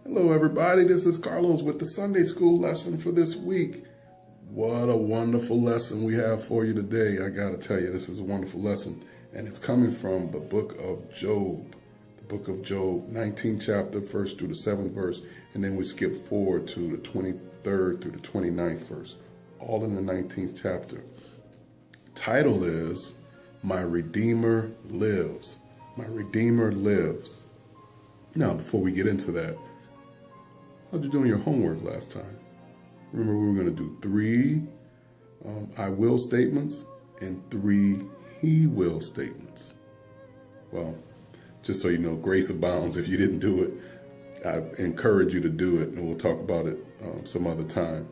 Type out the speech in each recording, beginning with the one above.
Hello everybody, this is Carlos with the Sunday School lesson for this week. What a wonderful lesson we have for you today. I gotta tell you, this is a wonderful lesson, and it's coming from the book of Job. The book of Job, 19th chapter, 1st through the 7th verse, and then we skip forward to the 23rd through the 29th verse, all in the 19th chapter. Title is, My Redeemer Lives. My Redeemer Lives. Now, before we get into that, how'd you do on your homework last time? Remember, we were going to do 3 I will statements and 3 he will statements. Well, just so you know, grace abounds. If you didn't do it, I encourage you to do it, and we'll talk about it some other time.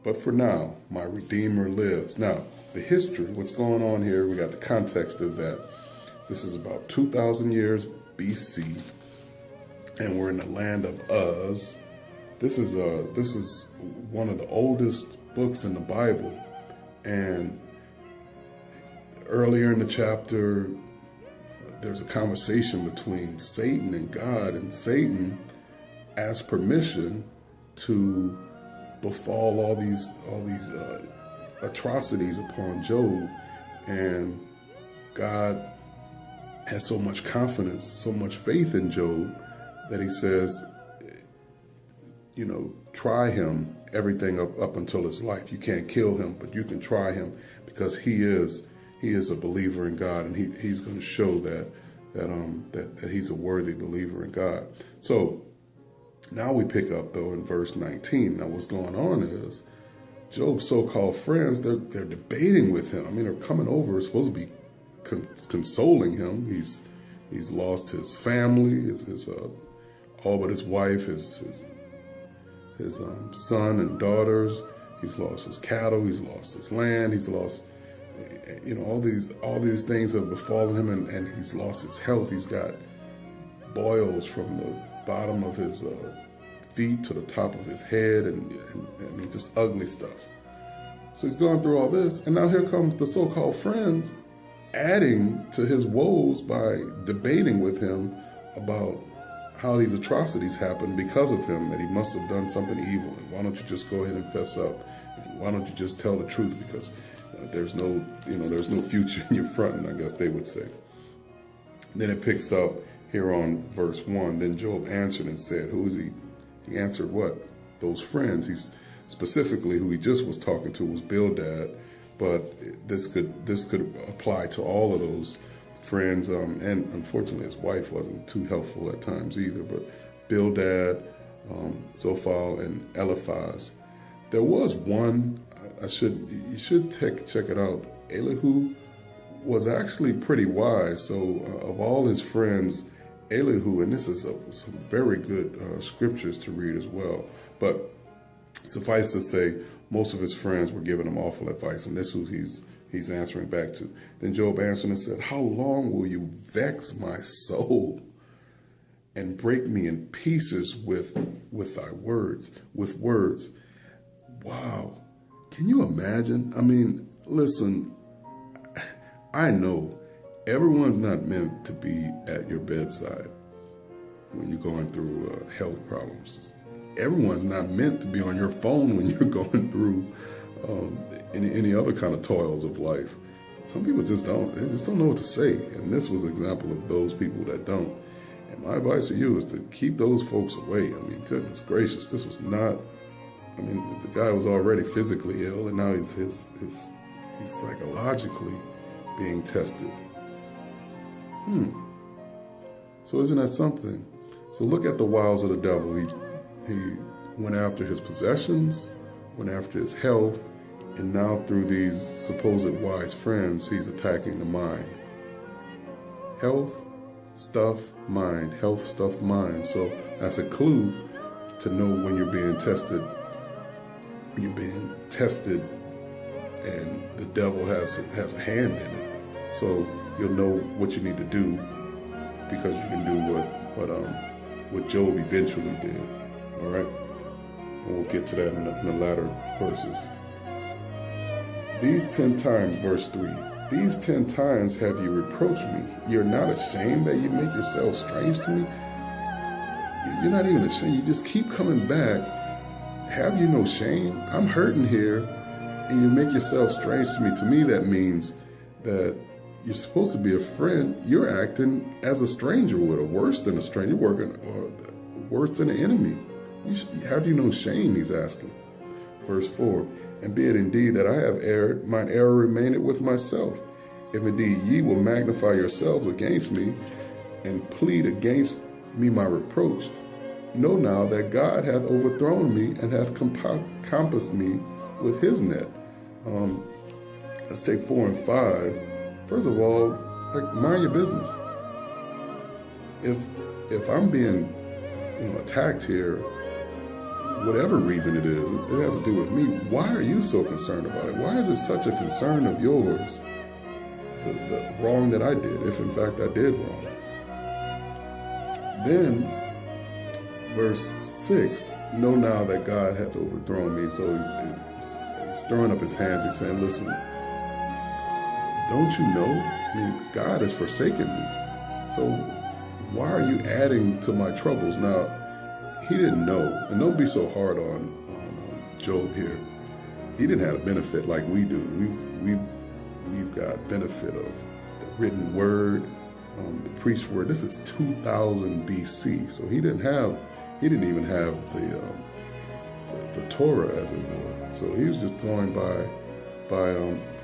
But for now, my Redeemer lives. Now, the history, what's going on here, we got the context is that this is about 2,000 years BC, and we're in the land of Uz. This is one of the oldest books in the Bible, and earlier in the chapter, there's a conversation between Satan and God, and Satan asked permission to befall all these atrocities upon Job, and God has so much confidence, so much faith in Job that he says, you know, try him, everything up until his life. You can't kill him, but you can try him, because he is a believer in God, and he's going to show that he's a worthy believer in God. So now we pick up though in verse 19. Now what's going on is Job's so-called friends, they're debating with him. I mean, they're coming over, supposed to be consoling him. He's lost his family, his all but his wife, his son and daughters. He's lost his cattle. He's lost his land. He's lost, you know, all these things have befallen him, and he's lost his health. He's got boils from the bottom of his feet to the top of his head, and I mean, just ugly stuff. So he's going through all this, and now here comes the so-called friends adding to his woes by debating with him about how these atrocities happened because of him, that he must have done something evil. And why don't you just go ahead and fess up? And why don't you just tell the truth? Because there's no future in your front, I guess they would say. Then it picks up here on verse 1. Then Job answered and said, who is he? He answered what? Those friends. He's specifically who he just was talking to was Bildad, but this could apply to all of those friends, and unfortunately his wife wasn't too helpful at times either, but Bildad, Zophar, and Eliphaz. There was one, you should check it out. Elihu was actually pretty wise. So of all his friends, Elihu, and this is some very good scriptures to read as well, but suffice to say, most of his friends were giving him awful advice, and this is who he's answering back to. Then Job answered and said, how long will you vex my soul and break me in pieces with thy words, with words? Wow. Can you imagine? I mean, listen, I know everyone's not meant to be at your bedside when you're going through health problems. Everyone's not meant to be on your phone when you're going through any other kind of toils of life. Some people just don't know what to say. And this was an example of those people that don't. And my advice to you is to keep those folks away. I mean, goodness gracious, this was not, I mean, the guy was already physically ill, and now he's psychologically being tested. So isn't that something? So look at the wiles of the devil. He went after his possessions, went after his health, and now through these supposed wise friends, he's attacking the mind. Health, stuff, mind. Health, stuff, mind. So that's a clue to know when you're being tested. You're being tested, and the devil has a hand in it. So you'll know what you need to do, because you can do what Job eventually did. All right, and we'll get to that in the latter verses. These 10 times, verse 3, these 10 times have you reproached me. You're not ashamed that you make yourself strange to me? You're not even ashamed. You just keep coming back. Have you no shame? I'm hurting here, and you make yourself strange to me. To me, that means that you're supposed to be a friend. You're acting as a stranger would, or worse than a stranger. You're working, or worse than an enemy. Have you no shame? He's asking. Verse 4, and be it indeed that I have erred, mine error remaineth with myself. If indeed ye will magnify yourselves against me, and plead against me my reproach, know now that God hath overthrown me, and hath compassed me with his net. Let's take 4 and 5. First of all, like, mind your business. If I'm being, attacked here, whatever reason it is, it has to do with me. Why are you so concerned about it? Why is it such a concern of yours, the wrong that I did, if in fact I did wrong? Then, verse 6, know now that God hath overthrown me. So he's throwing up his hands. He's saying, listen, don't you know? God has forsaken me. So why are you adding to my troubles? Now, he didn't know. And don't be so hard on Job here. He didn't have a benefit like we do. We've got benefit of the written word, the preached word. This is 2000 BC. So he didn't even have the Torah, as it were. So he was just going by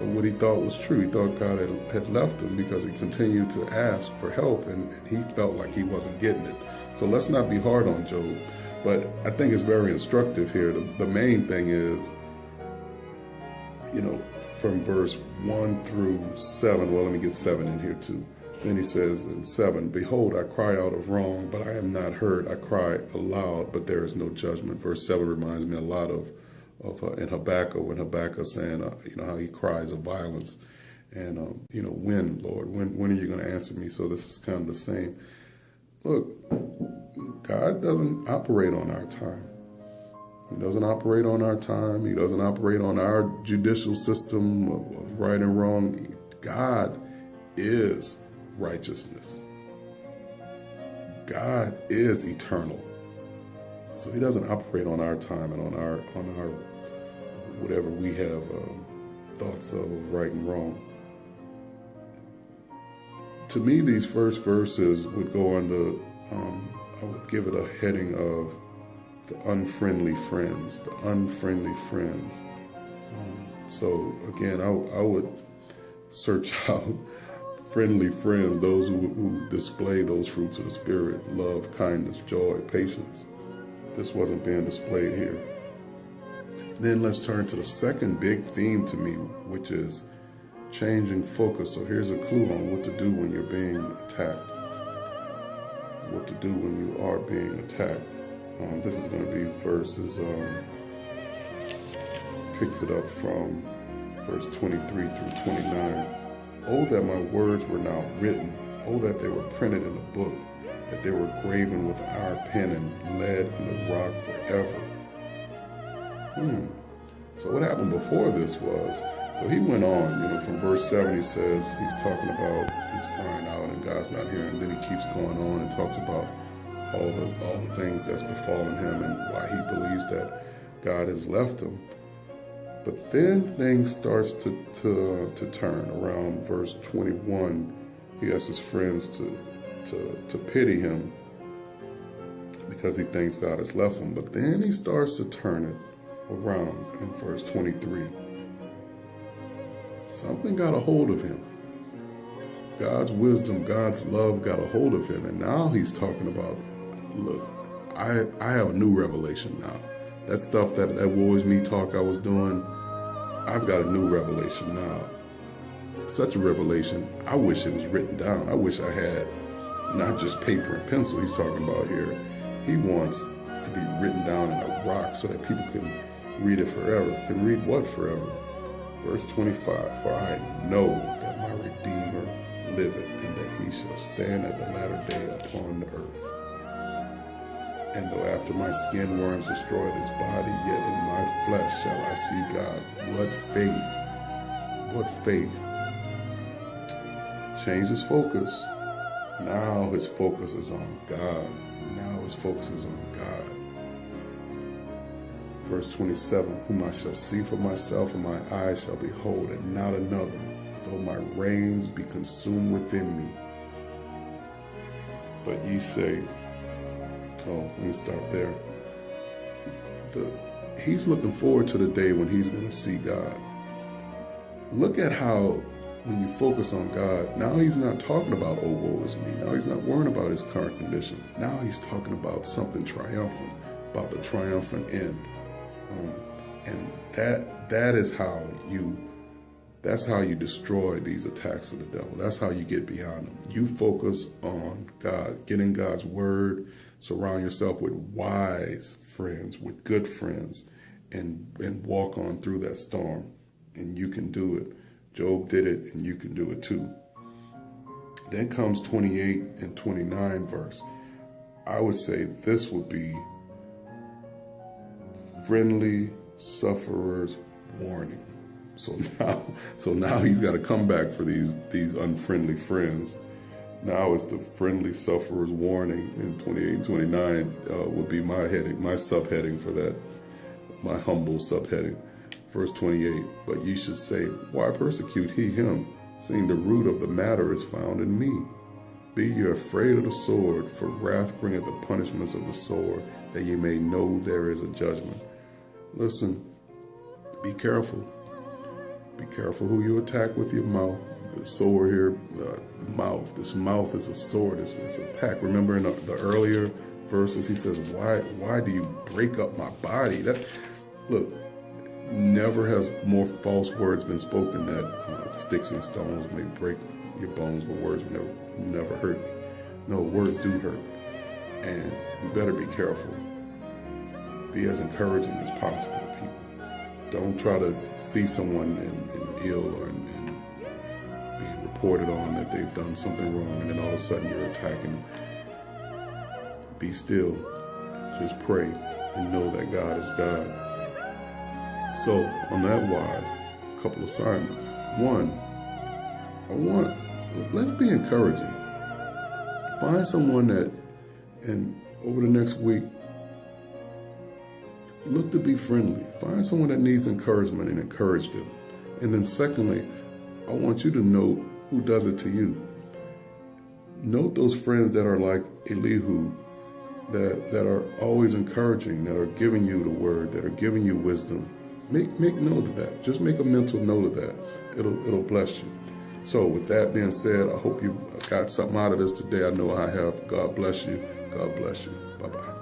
what he thought was true. He thought God had left him because he continued to ask for help, and he felt like he wasn't getting it. So let's not be hard on Job. But I think it's very instructive here. The main thing is, from verse 1 through 7. Well, let me get 7 in here too. Then he says in 7, behold, I cry out of wrong, but I am not heard. I cry aloud, but there is no judgment. Verse 7 reminds me a lot of in Habakkuk, when Habakkuk saying, how he cries of violence. And, when, Lord, when are you going to answer me? So this is kind of the same. Look, God doesn't operate on our time. He doesn't operate on our time. He doesn't operate on our judicial system of right and wrong. God is righteousness. God is eternal. So he doesn't operate on our time and on our whatever we have thoughts of right and wrong. To me, these first verses would go under, I would give it a heading of the unfriendly friends, the unfriendly friends. So again, I would search out friendly friends, those who display those fruits of the Spirit: love, kindness, joy, patience. This wasn't being displayed here. Then let's turn to the second big theme to me, which is changing focus. So here's a clue on what to do when you're being attacked. What to do when you are being attacked. This is going to be verses, picks it up from verse 23 through 29. Oh, that my words were now written. Oh, that they were printed in a book, that they were graven with our pen and lead in the rock forever. So what happened before this was, so he went on, from verse 7, he says, he's talking about, he's crying out and God's not hearing. And then he keeps going on and talks about all the things that's befallen him and why he believes that God has left him. But then things starts to turn around verse 21. He asks his friends to pity him because he thinks God has left him. But then he starts to turn it around in verse 23. Something got a hold of him. God's wisdom, God's love got a hold of him. And now he's talking about, look, I have a new revelation now. That stuff, that woe is me talk I was doing, I've got a new revelation now. Such a revelation, I wish it was written down. I wish I had not just paper and pencil he's talking about here. He wants to be written down in a rock so that people can read it forever. Can read what forever? Verse 25, for I know that my Redeemer liveth, and that he shall stand at the latter day upon the earth. And though after my skin worms destroy this body, yet in my flesh shall I see God. What faith! What faith! Change his focus. Now his focus is on God. Now his focus is on God. Verse 27, whom I shall see for myself, and my eyes shall behold, and not another, though my reins be consumed within me. But ye say, oh, let me stop there. He's looking forward to the day when he's going to see God. Look at how when you focus on God, now he's not talking about, oh, woe is me. Now he's not worrying about his current condition. Now he's talking about something triumphant, about the triumphant end. And that's how you destroy these attacks of the devil. That's how you get beyond them. You focus on God, get in God's word, surround yourself with wise friends, with good friends, and walk on through that storm. And you can do it. Job did it, and you can do it too. Then comes 28 and 29 verse. I would say this would be friendly sufferer's warning. So now he's got to come back for these unfriendly friends. Now it's the friendly sufferer's warning. In 28 and 29 would be my heading, my subheading for that, my humble subheading. Verse 28, but ye should say, why persecute he him, seeing the root of the matter is found in me? Be ye afraid of the sword, for wrath bringeth the punishments of the sword, that ye may know there is a judgment. Listen, be careful. Be careful who you attack with your mouth. The sword here, mouth. This mouth is a sword. It's an attack. Remember in the earlier verses, he says, why do you break up my body? Look, never has more false words been spoken that sticks and stones may break your bones, but words will never hurt me. No, words do hurt. And you better be careful. Be as encouraging as possible to people. Don't try to see someone in ill or in being reported on that they've done something wrong, and then all of a sudden you're attacking them. Be still. Just pray and know that God is God. So on that wise, a couple assignments. One, let's be encouraging. Find someone that, and over the next week, look to be friendly. Find someone that needs encouragement and encourage them. And then secondly, I want you to note who does it to you. Note those friends that are like Elihu, that are always encouraging, that are giving you the word, that are giving you wisdom. Make note of that. Just make a mental note of that. It'll bless you. So with that being said, I hope you got something out of this today. I know I have. God bless you. God bless you. Bye-bye.